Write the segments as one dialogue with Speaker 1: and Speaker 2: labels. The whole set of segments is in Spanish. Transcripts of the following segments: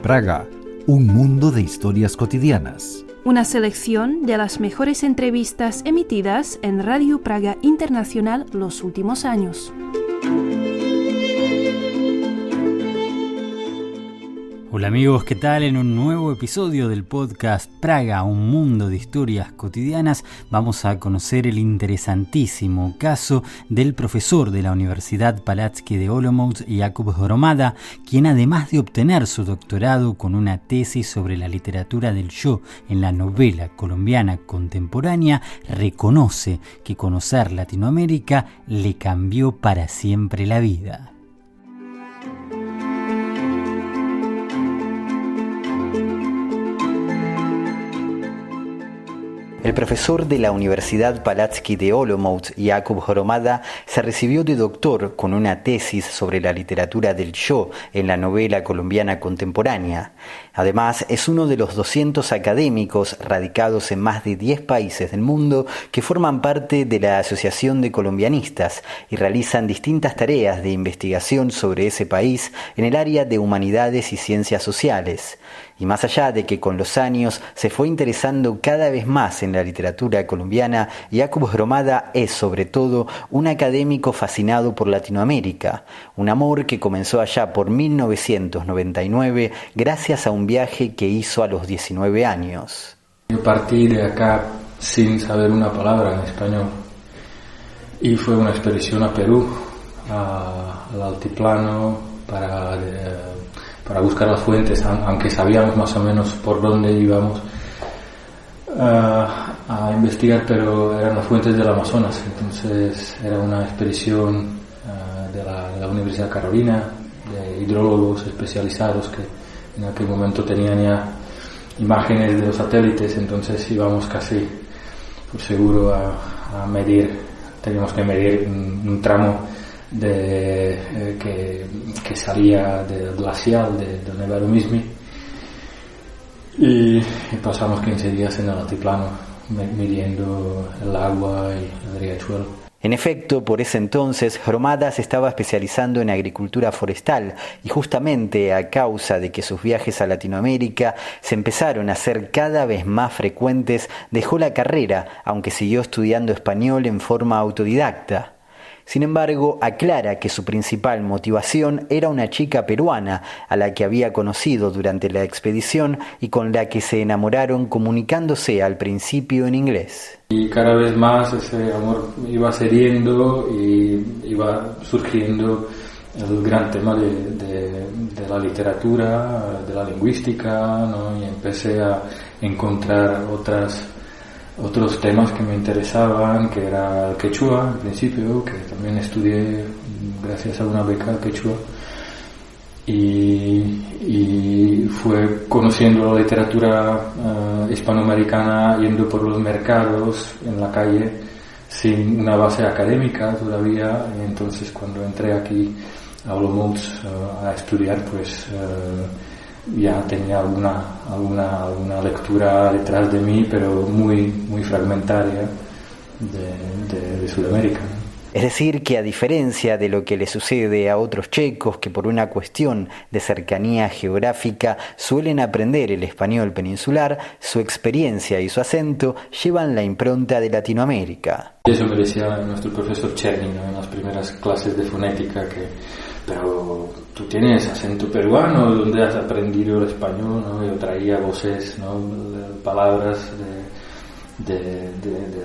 Speaker 1: Praga, un mundo de historias cotidianas.
Speaker 2: Una selección de las mejores entrevistas emitidas en Radio Praga Internacional los últimos años.
Speaker 3: Hola amigos, ¿qué tal? En un nuevo episodio del podcast Praga, un mundo de historias cotidianas, vamos a conocer el interesantísimo caso del profesor de la Universidad Palacký de Olomouc, Jakub Hromada, quien además de obtener su doctorado con una tesis sobre la literatura del yo en la novela colombiana contemporánea, reconoce que conocer Latinoamérica le cambió para siempre la vida.
Speaker 4: El profesor de la Universidad Palacký de Olomouc, Jakub Hromada, se recibió de doctor con una tesis sobre la literatura del yo en la novela colombiana contemporánea. Además, es uno de los 200 académicos radicados en más de 10 países del mundo que forman parte de la Asociación de Colombianistas y realizan distintas tareas de investigación sobre ese país en el área de humanidades y ciencias sociales. Y más allá de que con los años se fue interesando cada vez más en la literatura colombiana, Jakub Hromada es sobre todo un académico fascinado por Latinoamérica, un amor que comenzó allá por 1999 gracias a un viaje que hizo a los 19 años.
Speaker 5: Yo partí de acá sin saber una palabra en español y fue una expedición a Perú, al altiplano, para buscar las fuentes, aunque sabíamos más o menos por dónde íbamos a investigar, pero eran las fuentes del Amazonas. Entonces era una expedición de la Universidad Carolina, de hidrólogos especializados que en aquel momento tenían ya imágenes de los satélites, entonces íbamos casi por seguro a medir, teníamos que medir un tramo que salía del glacial del Nevado Mismi y pasamos 15 días en el altiplano midiendo el agua y el riachuelo.
Speaker 4: En efecto, por ese entonces, Hromada se estaba especializando en agricultura forestal y justamente a causa de que sus viajes a Latinoamérica se empezaron a hacer cada vez más frecuentes, dejó la carrera, aunque siguió estudiando español en forma autodidacta. Sin embargo, aclara que su principal motivación era una chica peruana a la que había conocido durante la expedición y con la que se enamoraron comunicándose al principio en inglés.
Speaker 5: Y cada vez más ese amor iba cediendo y iba surgiendo el gran tema de la literatura, de la lingüística, ¿no? Y empecé a encontrar otros temas que me interesaban, que era el quechua al principio, que también estudié gracias a una beca quechua, y fue conociendo la literatura hispanoamericana, yendo por los mercados en la calle sin una base académica todavía. Y entonces cuando entré aquí a Olomouc a estudiar, pues ya tenía alguna lectura detrás de mí, pero muy fragmentaria de Sudamérica.
Speaker 4: Es decir, que a diferencia de lo que le sucede a otros checos que por una cuestión de cercanía geográfica suelen aprender el español peninsular, su experiencia y su acento llevan la impronta de Latinoamérica.
Speaker 5: Eso me decía nuestro profesor Cherny, ¿no? En las primeras clases de fonética, pero tú tienes acento peruano, ¿dónde has aprendido el español? ¿No? Yo traía voces, ¿no? Palabras de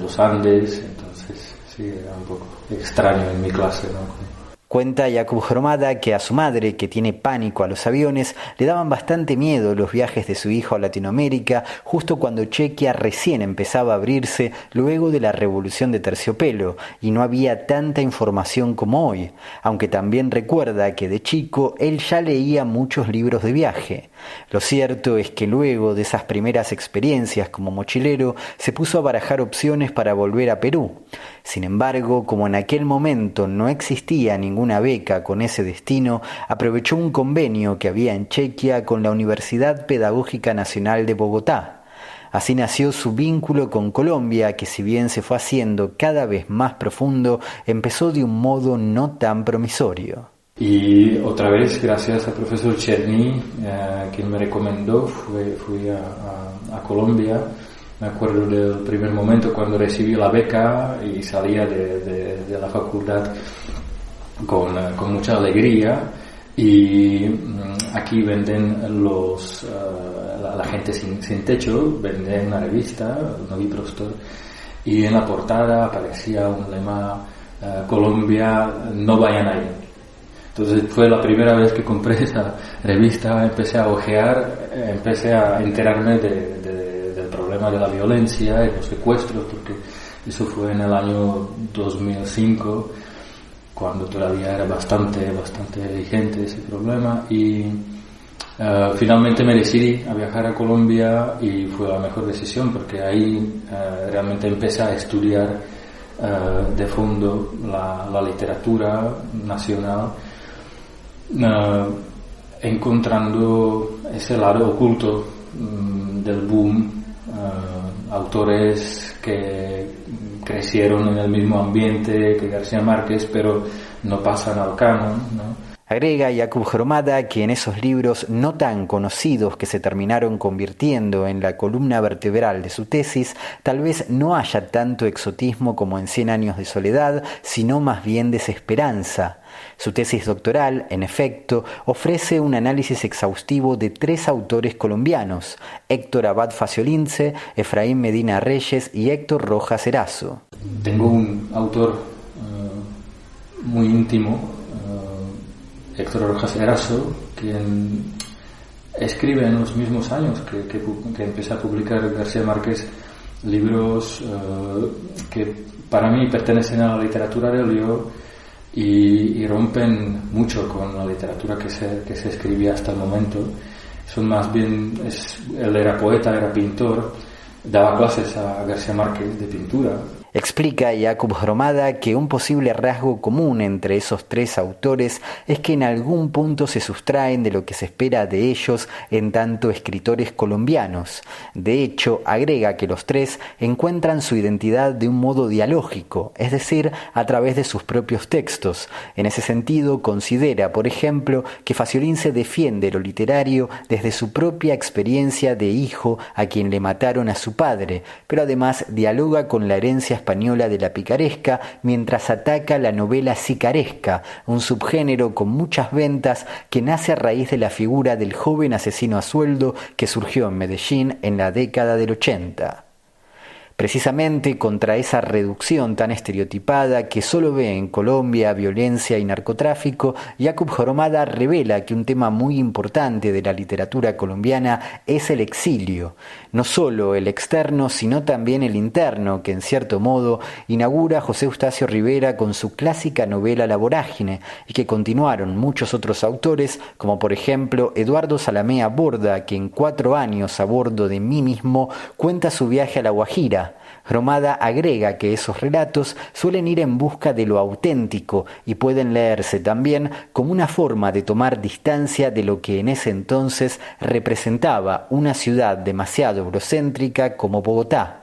Speaker 5: los Andes, entonces sí, era un poco extraño en mi clase, ¿no?
Speaker 4: Cuenta Jakub Hromada que a su madre, que tiene pánico a los aviones, le daban bastante miedo los viajes de su hijo a Latinoamérica, justo cuando Chequia recién empezaba a abrirse luego de la Revolución de Terciopelo, y no había tanta información como hoy, aunque también recuerda que de chico él ya leía muchos libros de viaje. Lo cierto es que luego de esas primeras experiencias como mochilero, se puso a barajar opciones para volver a Perú. Sin embargo, como en aquel momento no existía ninguna beca con ese destino, aprovechó un convenio que había en Chequia con la Universidad Pedagógica Nacional de Bogotá. Así nació su vínculo con Colombia, que si bien se fue haciendo cada vez más profundo, empezó de un modo no tan promisorio.
Speaker 5: Y otra vez, gracias al profesor Cherny, quien me recomendó, fui a Colombia. Me acuerdo del primer momento cuando recibí la beca y salía de la facultad con mucha alegría. Y aquí venden la gente sin techo, venden una revista, Nový prostor, y en la portada aparecía un lema: Colombia, no vayan ahí. Entonces fue la primera vez que compré esa revista, empecé a ojear, empecé a enterarme del problema de la violencia y los secuestros, porque eso fue en el año 2005, cuando todavía era bastante vigente ese problema, y finalmente me decidí a viajar a Colombia y fue la mejor decisión, porque ahí realmente empecé a estudiar de fondo la literatura nacional, encontrando ese lado oculto del boom, autores que crecieron en el mismo ambiente que García Márquez, pero no pasan al canon, ¿no?
Speaker 4: Agrega Jakub Hromada que en esos libros no tan conocidos que se terminaron convirtiendo en la columna vertebral de su tesis, tal vez no haya tanto exotismo como en 100 años de soledad, sino más bien desesperanza. Su tesis doctoral, en efecto, ofrece un análisis exhaustivo de 3 autores colombianos: Héctor Abad Faciolince, Efraín Medina Reyes y Héctor Rojas Erazo.
Speaker 5: Tengo un autor muy íntimo, Héctor Rojas Erazo, quien escribe en los mismos años que empecé a publicar García Márquez libros que para mí pertenecen a la literatura del lío y rompen mucho con la literatura que se escribía hasta el momento. Son más bien, él era poeta, era pintor, daba clases a García Márquez de pintura.
Speaker 4: Explica Jakub Hromada que un posible rasgo común entre esos 3 autores es que en algún punto se sustraen de lo que se espera de ellos en tanto escritores colombianos. De hecho, agrega que los 3 encuentran su identidad de un modo dialógico, es decir, a través de sus propios textos. En ese sentido, considera, por ejemplo, que Faciolince defiende lo literario desde su propia experiencia de hijo a quien le mataron a su padre, pero además dialoga con la herencia española de la picaresca, mientras ataca la novela sicaresca, un subgénero con muchas ventas que nace a raíz de la figura del joven asesino a sueldo que surgió en Medellín en la década del 80. Precisamente contra esa reducción tan estereotipada que solo ve en Colombia violencia y narcotráfico, Jakub Hromada revela que un tema muy importante de la literatura colombiana es el exilio, no solo el externo sino también el interno, que en cierto modo inaugura José Eustacio Rivera con su clásica novela La Vorágine, y que continuaron muchos otros autores, como por ejemplo Eduardo Salamea Borda, que en 4 años a bordo de Mí mismo cuenta su viaje a La Guajira. Hromada agrega que esos relatos suelen ir en busca de lo auténtico y pueden leerse también como una forma de tomar distancia de lo que en ese entonces representaba una ciudad demasiado eurocéntrica como Bogotá.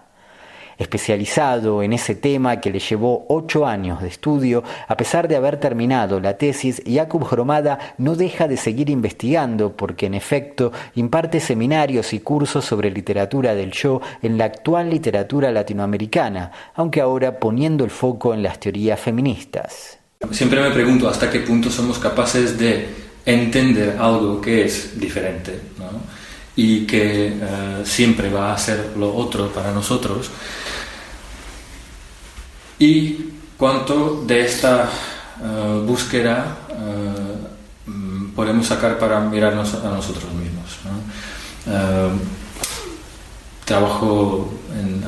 Speaker 4: Especializado en ese tema que le llevó 8 años de estudio, a pesar de haber terminado la tesis, Jakub Hromada no deja de seguir investigando porque en efecto imparte seminarios y cursos sobre literatura del yo en la actual literatura latinoamericana, aunque ahora poniendo el foco en las teorías feministas.
Speaker 5: Siempre me pregunto hasta qué punto somos capaces de entender algo que es diferente, ¿no? Y que siempre va a ser lo otro para nosotros, y cuánto de esta búsqueda podemos sacar para mirarnos a nosotros mismos, ¿no? Trabajo en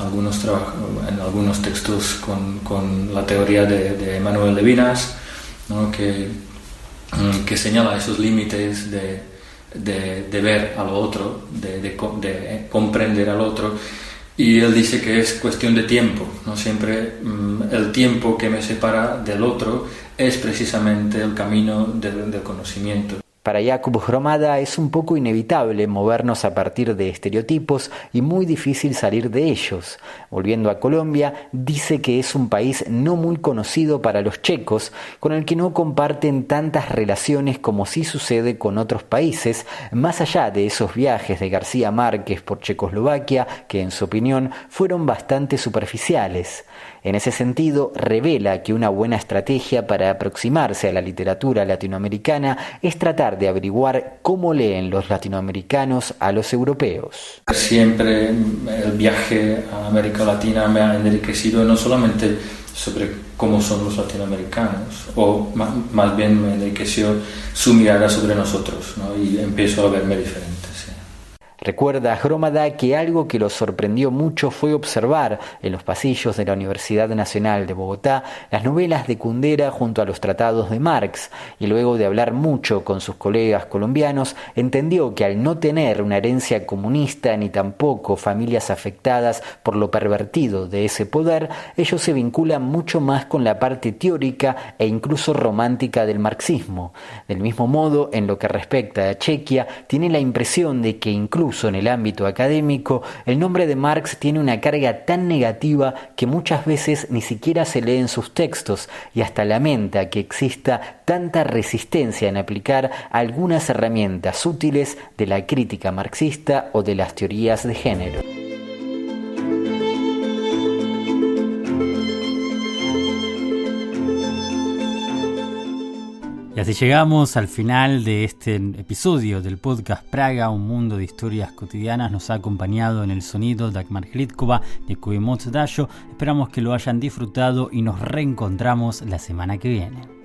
Speaker 5: algunos textos con la teoría de Emmanuel Levinas, ¿no? que señala esos límites de ver al otro, de comprender al otro, y él dice que es cuestión de tiempo, no siempre el tiempo que me separa del otro es precisamente el camino del conocimiento.
Speaker 4: Para Jakub Hromada es un poco inevitable movernos a partir de estereotipos y muy difícil salir de ellos. Volviendo a Colombia, dice que es un país no muy conocido para los checos, con el que no comparten tantas relaciones como sí sucede con otros países, más allá de esos viajes de García Márquez por Checoslovaquia, que en su opinión fueron bastante superficiales. En ese sentido, revela que una buena estrategia para aproximarse a la literatura latinoamericana es tratar de averiguar cómo leen los latinoamericanos a los europeos.
Speaker 5: Siempre el viaje a América Latina me ha enriquecido no solamente sobre cómo son los latinoamericanos, o más bien me enriqueció su mirada sobre nosotros, ¿no? Y empiezo a verme diferente.
Speaker 4: Recuerda Hromada que algo que lo sorprendió mucho fue observar en los pasillos de la Universidad Nacional de Bogotá las novelas de Kundera junto a los tratados de Marx, y luego de hablar mucho con sus colegas colombianos, entendió que al no tener una herencia comunista ni tampoco familias afectadas por lo pervertido de ese poder, ellos se vinculan mucho más con la parte teórica e incluso romántica del marxismo. Del mismo modo, en lo que respecta a Chequia, tiene la impresión de que incluso en el ámbito académico, el nombre de Marx tiene una carga tan negativa que muchas veces ni siquiera se lee en sus textos, y hasta lamenta que exista tanta resistencia en aplicar algunas herramientas útiles de la crítica marxista o de las teorías de género.
Speaker 3: Y así llegamos al final de este episodio del podcast Praga, un mundo de historias cotidianas. Nos ha acompañado en el sonido Dagmar Hlídková de Kubimot Dayo. Esperamos que lo hayan disfrutado y nos reencontramos la semana que viene.